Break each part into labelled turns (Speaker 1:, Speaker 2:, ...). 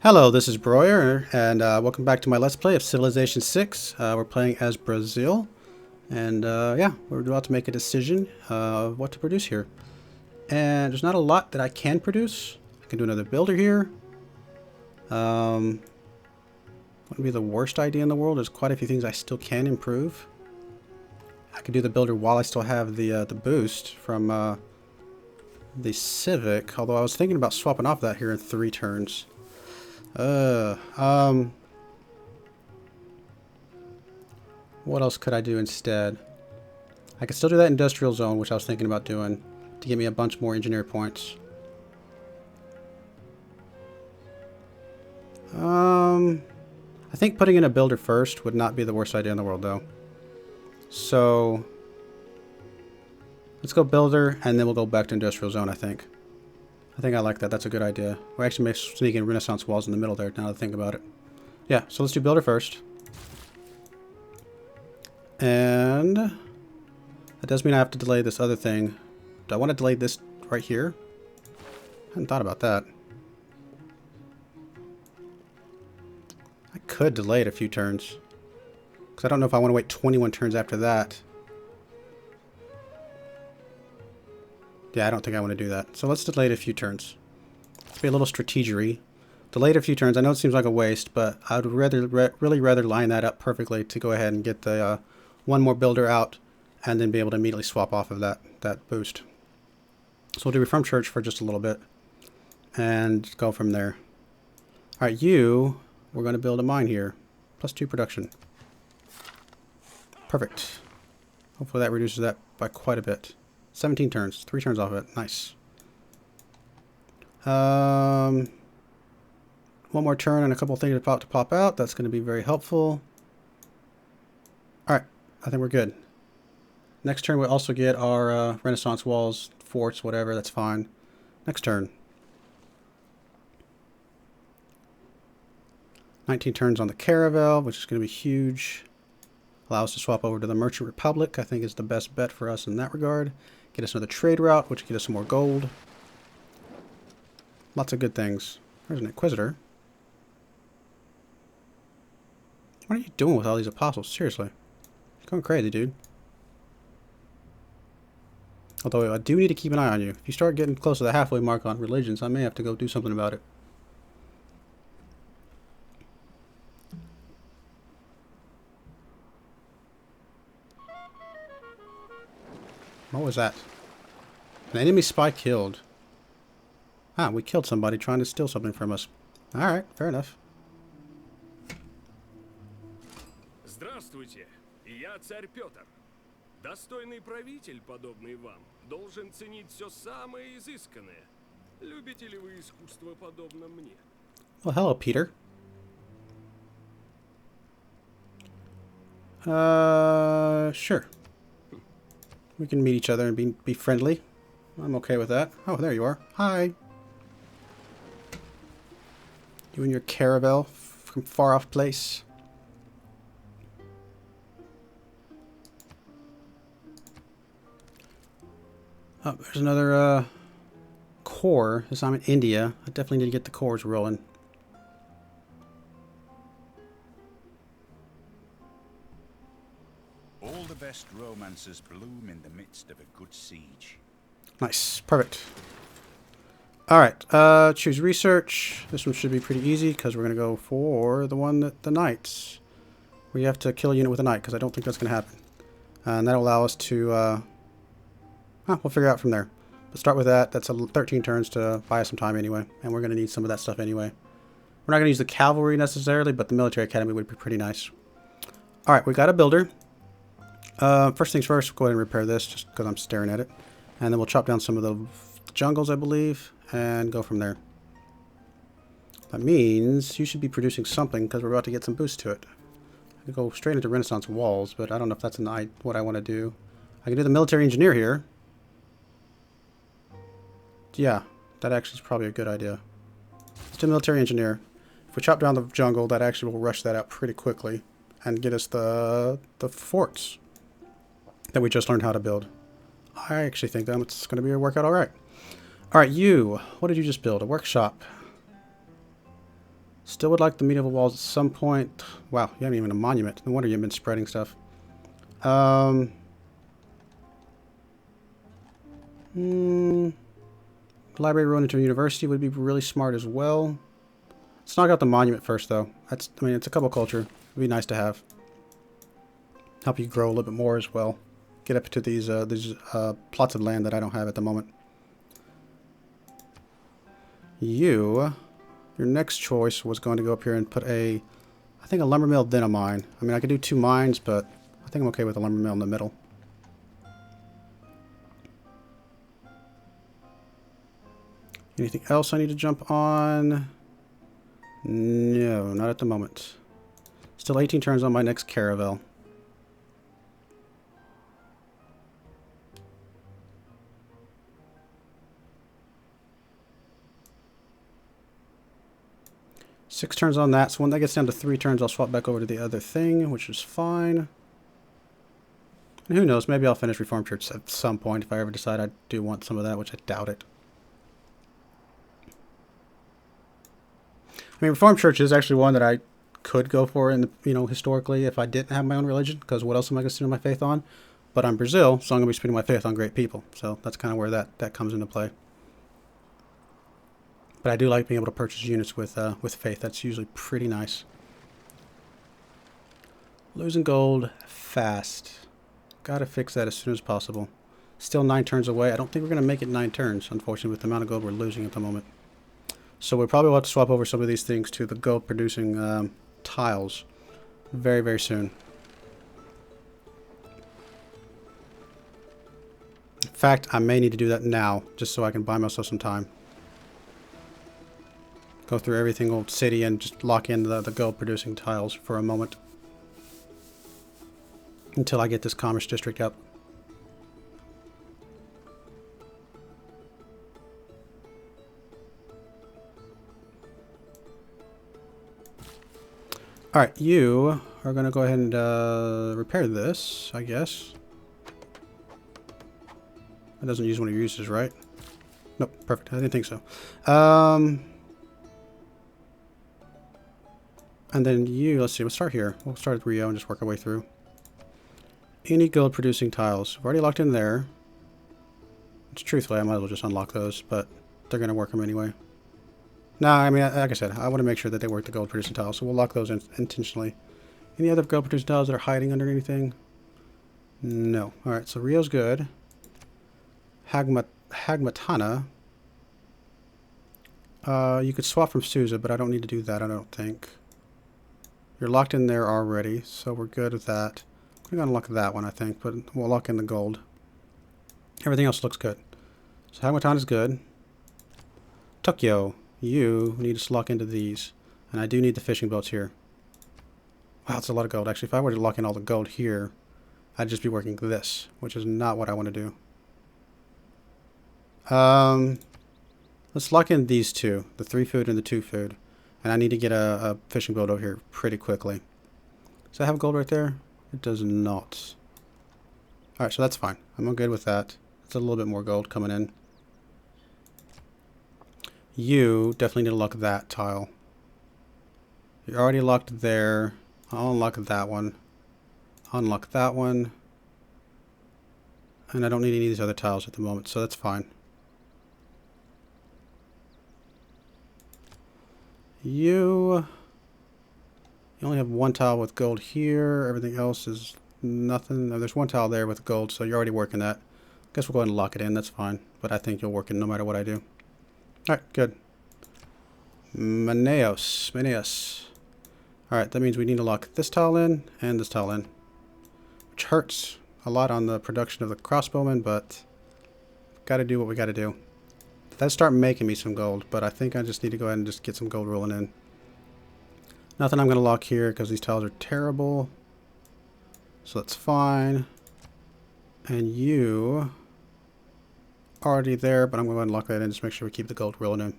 Speaker 1: Hello, this is Broyer, and welcome back to my Let's Play of Civilization 6. We're playing as Brazil, and yeah, we're about to make a decision of what to produce here. And there's not a lot that I can produce. I can do another builder here. Wouldn't be the worst idea in the world. There's quite a few things I still can improve. I could do the builder while I still have the boost from the Civic, although I was thinking about swapping off that here in 3 turns. What else could I do instead? I could still do that industrial zone, which I was thinking about doing to give me a bunch more engineer points. I think putting in a builder first would not be the worst idea in the world, though. So let's go builder, and then we'll go back to industrial zone, I think. I like that. That's a good idea. We actually may sneak in Renaissance walls in the middle there, now that I think about it. Yeah, so let's do builder first. And that does mean I have to delay this other thing. Do I want to delay this right here? I hadn't thought about that. I could delay it a few turns, because I don't know if I want to wait 21 turns after that. Yeah, I don't think I want to do that. So let's delay it a few turns. Let's be a little strategery. Delay it a few turns. I know it seems like a waste, but I would really rather line that up perfectly to go ahead and get the one more builder out and then be able to immediately swap off of that boost. So we'll do Reformed Church for just a little bit and go from there. All right, we're going to build a mine here. +2 production. Perfect. Hopefully that reduces that by quite a bit. 17 turns. 3 turns off of it. Nice. One more turn and a couple things about to pop out. That's going to be very helpful. Alright. I think we're good. Next turn we'll also get our Renaissance walls, forts, whatever. That's fine. Next turn. 19 turns on the Caravel, which is going to be huge. Allow us to swap over to the Merchant Republic. I think is the best bet for us in that regard. Get us another trade route, which will get us some more gold. Lots of good things. There's an Inquisitor. What are you doing with all these apostles? Seriously. You're going crazy, dude. Although I do need to keep an eye on you. If you start getting close to the halfway mark on religions, I may have to go do something about it. What was that? An enemy spy killed. Ah, we killed somebody trying to steal something from us. Alright, fair enough.
Speaker 2: Здравствуйте, я царь Петр. Достойный правитель, подобный вам, должен ценить все самое изысканное. Любите ли вы искусство, подобно мне?
Speaker 1: Well, hello, Peter. Sure. We can meet each other and be friendly. I'm okay with that. Oh, there you are. Hi. You and your caravel from far off place. Oh, there's another core. As I'm in India, I definitely need to get the cores rolling.
Speaker 3: All the best romances bloom in the midst of a good siege.
Speaker 1: Nice. Perfect. Alright, choose research. This one should be pretty easy because we're going to go for the one that the knights. We have to kill a unit with a knight because I don't think that's going to happen. And that'll allow us to... we'll figure out from there. But start with that. That's 13 turns to buy us some time anyway. And we're going to need some of that stuff anyway. We're not going to use the cavalry necessarily, but the military academy would be pretty nice. Alright, we got a builder. First things first, we'll go ahead and repair this just because I'm staring at it. And then we'll chop down some of the jungles, I believe, and go from there. That means you should be producing something because we're about to get some boost to it. I could go straight into Renaissance walls, but I don't know if that's what I want to do. I can do the military engineer here. Yeah, that actually is probably a good idea. Let's do military engineer. If we chop down the jungle, that actually will rush that out pretty quickly and get us the forts that we just learned how to build. I actually think that it's going to work out all right. All right, what did you just build? A workshop. Still would like the medieval walls at some point. Wow, you haven't even a monument. No wonder you've been spreading stuff. Library run into a university would be really smart as well. Let's knock out the monument first, though. I mean, it's a couple culture. It'd be nice to have. Help you grow a little bit more as well. Get up to these plots of land that I don't have at the moment. Your next choice was going to go up here and put I think a lumber mill, then a mine. I mean, I could do 2 mines, but I think I'm okay with a lumber mill in the middle. Anything else I need to jump on? No, not at the moment. Still 18 turns on my next caravel. Six turns on that, so when that gets down to 3 turns, I'll swap back over to the other thing, which is fine. And who knows, maybe I'll finish Reformed Church at some point if I ever decide I do want some of that, which I doubt it. I mean, Reformed Church is actually one that I could go for in the, historically if I didn't have my own religion, because what else am I going to spend my faith on? But I'm Brazil, so I'm going to be spending my faith on great people. So that's kind of where that comes into play. But I do like being able to purchase units with faith. That's usually pretty nice. Losing gold fast. Gotta fix that as soon as possible. Still 9 turns away. I don't think we're going to make it 9 turns, unfortunately, with the amount of gold we're losing at the moment. So we'll probably have to swap over some of these things to the gold producing tiles very, very soon. In fact, I may need to do that now, just so I can buy myself some time. Go through every single city and just lock in the gold producing tiles for a moment. Until I get this commerce district up. Alright, you are going to go ahead and repair this, I guess. It doesn't use one of your uses, right? Nope, perfect. I didn't think so. And then you, let's see, we'll start here. We'll start at Rio and just work our way through. Any gold producing tiles. We've already locked in there. Which, truthfully, I might as well just unlock those, but they're going to work them anyway. No, I mean, like I said, I want to make sure that they work the gold producing tiles, so we'll lock those in intentionally. Any other gold producing tiles that are hiding under anything? No. Alright, so Rio's good. Hagmatana. You could swap from Sousa, but I don't need to do that, I don't think. You're locked in there already, so we're good with that. We're going to lock that one, I think, but we'll lock in the gold. Everything else looks good. So Hagmatana is good. Tokyo, you need to lock into these. And I do need the fishing boats here. Wow, that's a lot of gold. Actually, if I were to lock in all the gold here, I'd just be working this, which is not what I want to do. Let's lock in these two, the 3 food and the 2 food. And I need to get a fishing boat over here pretty quickly. Does that have gold right there? It does not. Alright, so that's fine. I'm good with that. It's a little bit more gold coming in. You definitely need to lock that tile. You're already locked there. I'll unlock that one. Unlock that one. And I don't need any of these other tiles at the moment, so that's fine. You only have 1 tile with gold here. Everything else is nothing. No, there's 1 tile there with gold, so you're already working that. Guess we'll go ahead and lock it in. That's fine. But I think you'll work it no matter what I do. Alright, good. Maneos. Alright, that means we need to lock this tile in and this tile in. Which hurts a lot on the production of the crossbowmen, but gotta do what we gotta do. That'll start making me some gold, but I think I just need to go ahead and just get some gold rolling in. Nothing I'm going to lock here because these tiles are terrible. So that's fine. And you are already there, but I'm going to go ahead and lock that in. Just make sure we keep the gold rolling in.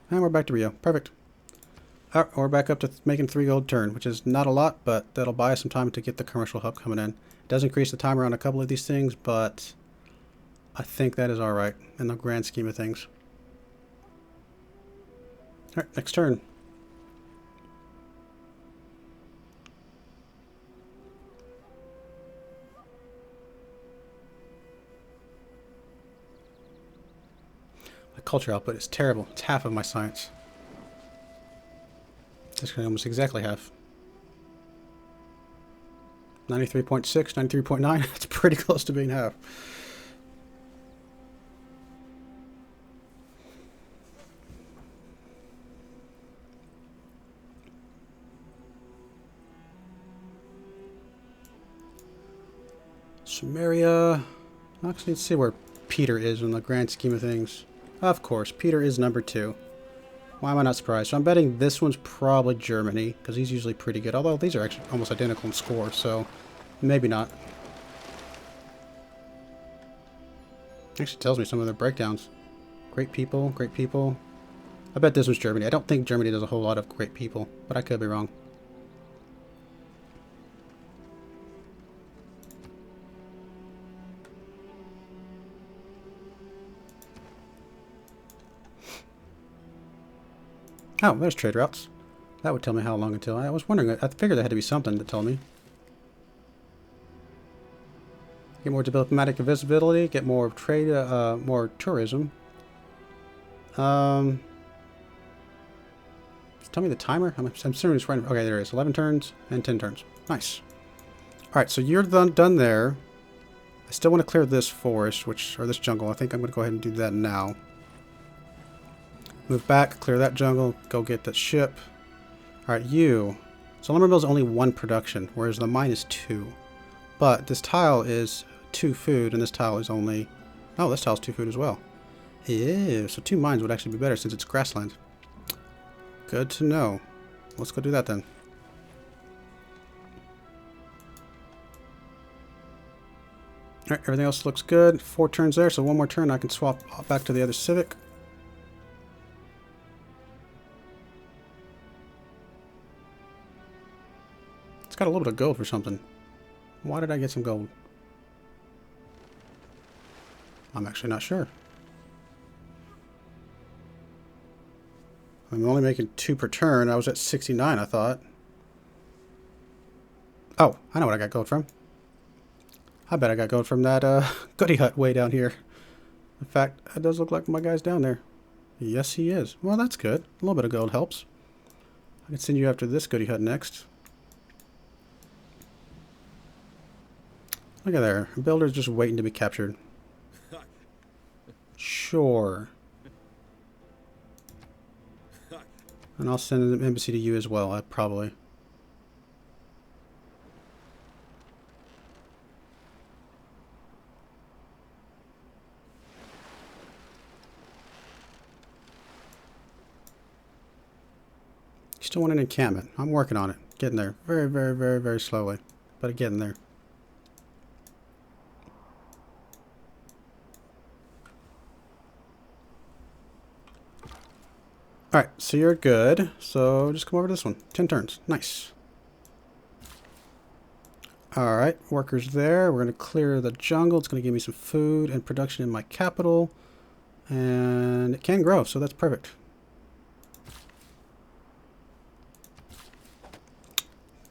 Speaker 1: And we're back to Rio. Perfect. Alright, we're back up to making 3 gold turn, which is not a lot, but that'll buy us some time to get the commercial hub coming in. It does increase the timer on a couple of these things, but I think that is alright in the grand scheme of things. Alright, next turn. culture output is terrible. It's half of my science. It's almost exactly half. 93.6, 93.9. That's pretty close to being half. Sumeria. Actually, let's see where Peter is in the grand scheme of things. Of course, Peter is number 2. Why am I not surprised? So I'm betting this one's probably Germany, because he's usually pretty good. Although these are actually almost identical in score, so maybe not. Actually tells me some of their breakdowns. Great people, great people. I bet this one's Germany. I don't think Germany does a whole lot of great people, but I could be wrong. Oh, there's trade routes. That would tell me how long until. I was wondering, I figured there had to be something that told me. Get more diplomatic visibility, get more trade, more tourism. Tell me the timer. I'm assuming it's right. Okay, there it is. 11 turns and 10 turns. Nice. Alright, so you're done there. I still want to clear this forest, or this jungle. I think I'm going to go ahead and do that now. Move back, clear that jungle, go get that ship. Alright, you. So lumber mill is only 1 production, whereas the mine is 2. But this tile is 2 food, and this tile is only... Oh, this tile is 2 food as well. Ew, so 2 mines would actually be better since it's grassland. Good to know. Let's go do that then. Alright, everything else looks good. 4 turns there, so 1 more turn I can swap back to the other civic. It's got a little bit of gold for something. Why did I get some gold? I'm actually not sure. I'm only making 2 per turn. I was at 69, I thought. Oh, I know what I got gold from. I bet I got gold from that goody hut way down here. In fact, it does look like my guy's down there. Yes, he is. Well, that's good. A little bit of gold helps. I can send you after this goody hut next. Look at there. A builder's just waiting to be captured. Sure. And I'll send an embassy to you as well, probably. Still want an encampment. I'm working on it. Getting there. Very, very, very, very slowly. But getting there. Alright, so you're good. So just come over to this one. 10 turns. Nice. Alright, workers there. We're going to clear the jungle. It's going to give me some food and production in my capital. And it can grow, so that's perfect.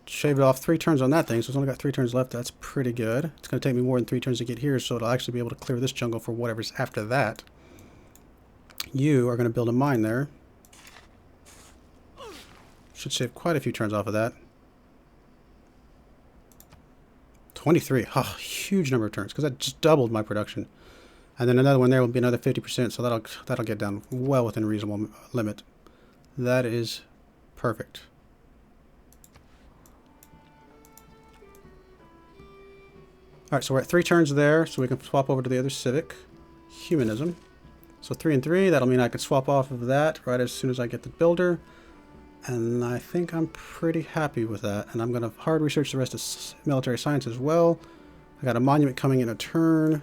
Speaker 1: Shaved off 3 turns on that thing, so it's only got 3 turns left. That's pretty good. It's going to take me more than 3 turns to get here, so it'll actually be able to clear this jungle for whatever's after that. You are going to build a mine there. Should save quite a few turns off of that. 23. Oh, huge number of turns, because that just doubled my production. And then another one there will be another 50%, so that'll get down well within a reasonable limit. That is perfect. Alright, so we're at 3 turns there, so we can swap over to the other civic. Humanism. So 3 and 3, that'll mean I can swap off of that right as soon as I get the builder. And I think I'm pretty happy with that. And I'm going to hard research the rest of military science as well. I got a monument coming in a turn.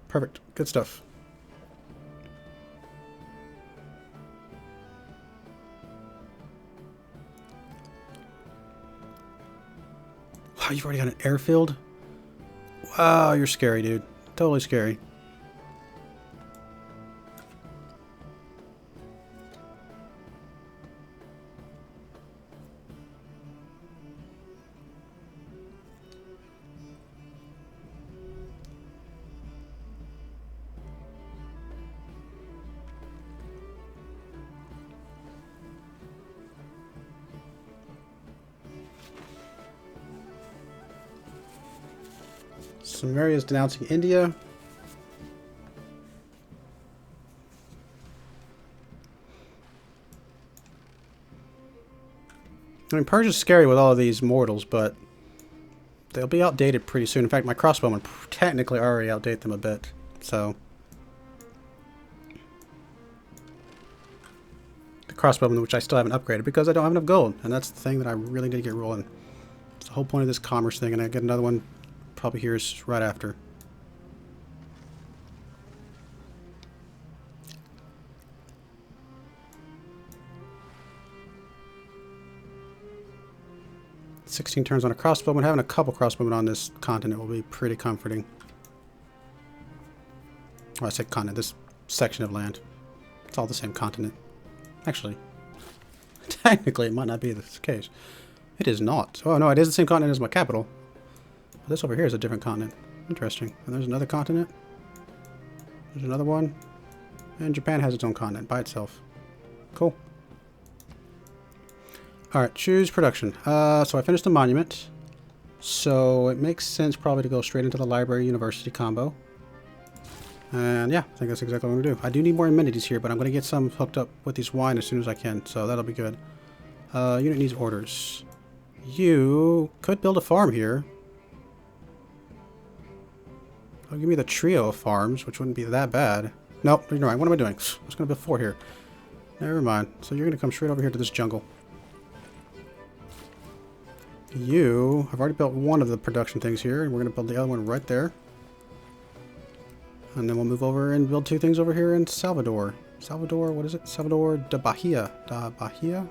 Speaker 1: Perfect. Good stuff. Wow, you've already got an airfield? Wow, you're scary, dude. Totally scary. Some areas denouncing India. I mean, Persia's scary with all of these mortals, but they'll be outdated pretty soon. In fact, my crossbowmen technically already outdate them a bit, so... The crossbowmen, which I still haven't upgraded, because I don't have enough gold, and that's the thing that I really need to get rolling. It's the whole point of this commerce thing, and I get another one probably here right after. "16 turns on a crossbowman." Having a couple crossbowmen on this continent will be pretty comforting. Well, I say continent, this section of land. It's all the same continent. Actually, technically it might not be the case. It is not. Oh no, it is the same continent as my capital. But this over here is a different continent. Interesting. And there's another continent. There's another one. And Japan has its own continent by itself. Cool. Alright, choose production. So I finished the monument. So it makes sense probably to go straight into the library university combo. And yeah, I think that's exactly what I'm going to do. I do need more amenities here, but I'm going to get some hooked up with these wine as soon as I can. So that'll be good. Unit needs orders. You could build a farm here. Oh, give me the trio of farms, which wouldn't be that bad. Nope, you're right. What am I doing? I was going to build 4 here. Never mind. So you're going to come straight over here to this jungle. I've already built one of the production things here, and we're going to build the other one right there. And then we'll move over and build 2 things over here in Salvador. Salvador, what is it? Salvador de Bahia. Da Bahia?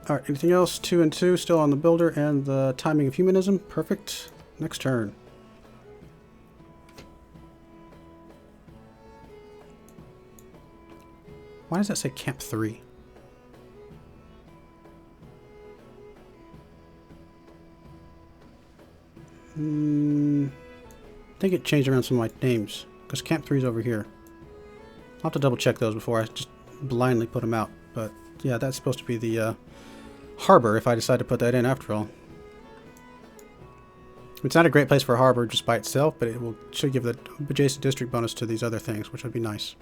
Speaker 1: Alright, anything else? 2 and 2, still on the builder and the timing of humanism. Perfect. Next turn. Why does that say Camp 3? I think it changed around some of my names, because Camp 3 is over here. I'll have to double check those before I just blindly put them out. But yeah, that's supposed to be the harbor if I decide to put that in after all. It's not a great place for a harbor just by itself, but should give the adjacent district bonus to these other things, which would be nice.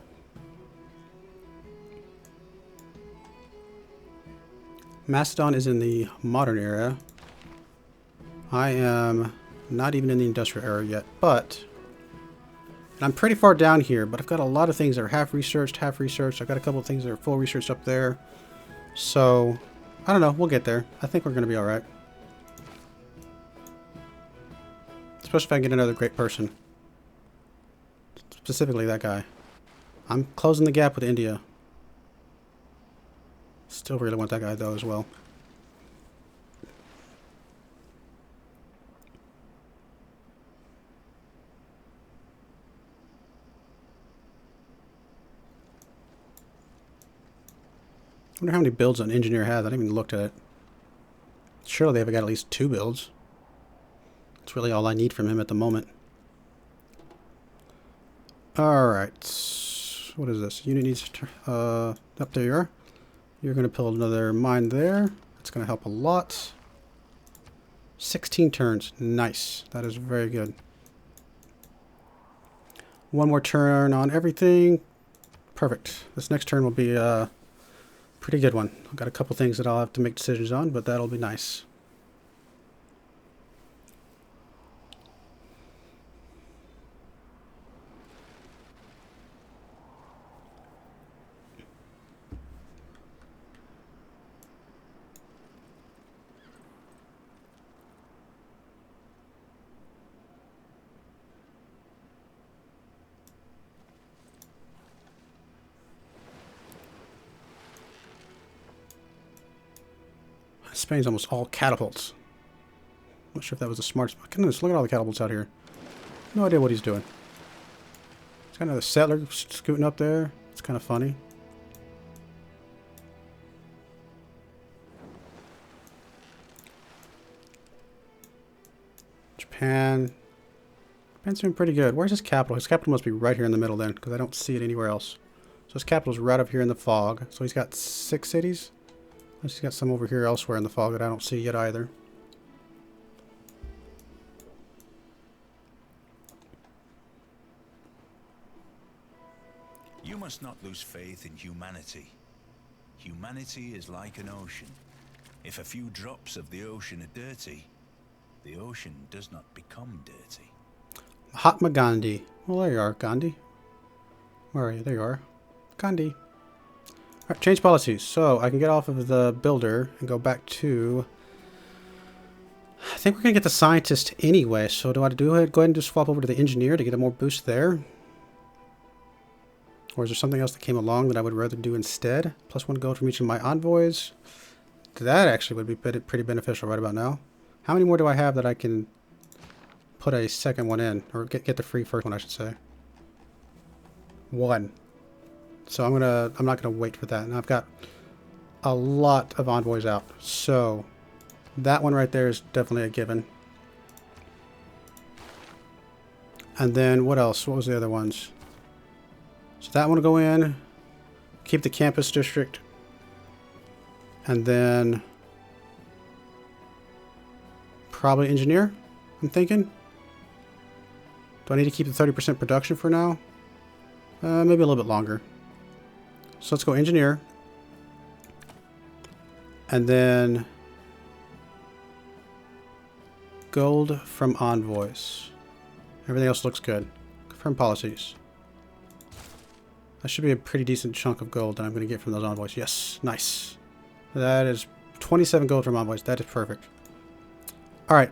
Speaker 1: Macedon is in the modern era. I am not even in the industrial era yet, but... And I'm pretty far down here, but I've got a lot of things that are half researched, half researched. I've got a couple of things that are full researched up there. So, I don't know. We'll get there. I think we're going to be alright. Especially if I can get another great person. Specifically that guy. I'm closing the gap with India. Still really want that guy though as well. I wonder how many builds an engineer has. I haven't even looked at it. Surely they've got at least 2 builds. That's really all I need from him at the moment. Alright. What is this? Unit needs... up there you are. You're going to build another mine there. That's going to help a lot. 16 turns. Nice. That is very good. 1 more turn on everything. Perfect. This next turn will be a pretty good one. I've got a couple things that I'll have to make decisions on, but that'll be nice. Spain's almost all catapults. Not sure if that was the smartest. Goodness, look at all the catapults out here. No idea what he's doing. It's kind of a settler scooting up there. It's kind of funny. Japan. Japan's doing pretty good. Where's his capital? His capital must be right here in the middle then, because I don't see it anywhere else. So his capital's right up here in the fog. So he's got 6 cities. He's got some over here elsewhere in the fog that I don't see yet either.
Speaker 3: You must not lose faith in humanity. Humanity is like an ocean. If a few drops of the ocean are dirty, the ocean does not become dirty.
Speaker 1: Mahatma Gandhi. Well, there you are, Gandhi. Where are you? There you are. Gandhi. Alright, change policies. So, I can get off of the builder and go back to... I think we're going to get the scientist anyway, so do I go ahead and just swap over to the engineer to get a more boost there? Or is there something else that came along that I would rather do instead? +1 gold from each of my envoys. That actually would be pretty beneficial right about now. How many more do I have that I can put a second one in? Or get the free first one, I should say. 1. So I'm not gonna wait for that. And I've got a lot of envoys out. So that one right there is definitely a given. And then what else? What was the other ones? So that one will go in. Keep the campus district. And then probably engineer, I'm thinking. Do I need to keep the 30% production for now? Maybe a little bit longer. So let's go engineer. And then gold from envoys. Everything else looks good. Confirm policies. That should be a pretty decent chunk of gold that I'm going to get from those envoys. Yes, nice. That is 27 gold from envoys. That is perfect. Alright.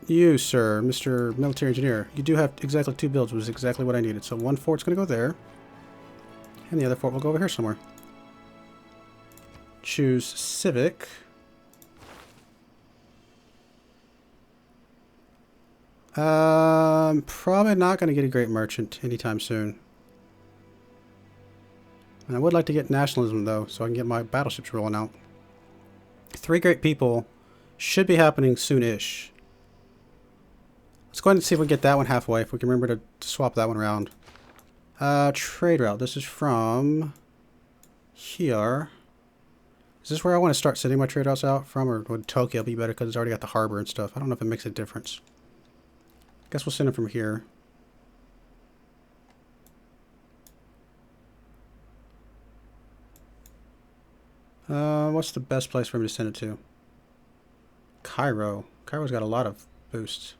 Speaker 1: You, sir, Mr. Military Engineer, you do have exactly 2 builds, which is exactly what I needed. So one fort's going to go there. And the other fort will go over here somewhere. Choose Civic. Probably not going to get a great merchant anytime soon. And I would like to get nationalism, though, so I can get my battleships rolling out. 3 great people should be happening soon-ish. Let's go ahead and see if we can get that one halfway, if we can remember to swap that one around. Trade route. This is from here. Is this where I want to start sending my trade routes out from, or would Tokyo be better because it's already got the harbor and stuff? I don't know if it makes a difference. Guess we'll send them from here. What's the best place for me to send it to? Cairo. Cairo's got a lot of boosts.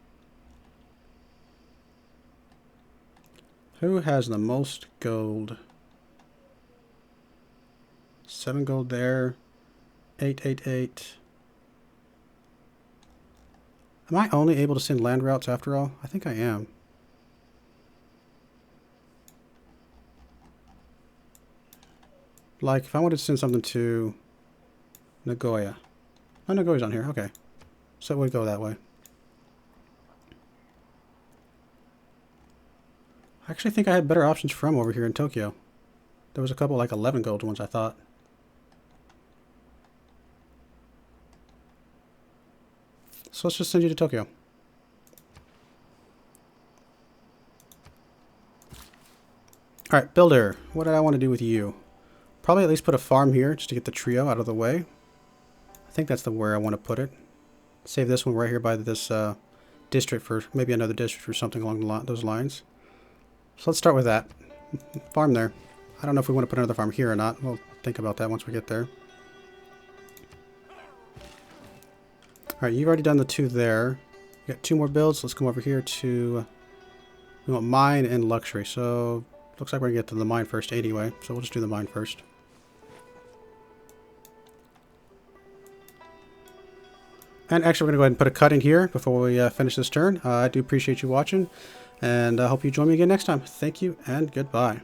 Speaker 1: Who has the most gold? 7 gold there. 888. Am I only able to send land routes after all? I think I am. Like, if I wanted to send something to Nagoya. Oh, Nagoya's on here. Okay. So it would go that way. I actually think I had better options from over here in Tokyo. There was a couple, like, 11 gold ones, I thought. So let's just send you to Tokyo. Alright, builder. What did I want to do with you? Probably at least put a farm here just to get the trio out of the way. I think that's where I want to put it. Save this one right here by this district for maybe another district or something along those lines. So let's start with that. Farm there. I don't know if we want to put another farm here or not. We'll think about that once we get there. Alright, you've already done the 2 there. You got 2 more builds. Let's come over here to... We want mine and luxury. So, looks like we're going to get to the mine first anyway. So we'll just do the mine first. And actually, we're going to go ahead and put a cut in here before we finish this turn. I do appreciate you watching. And I hope you join me again next time. Thank you and goodbye.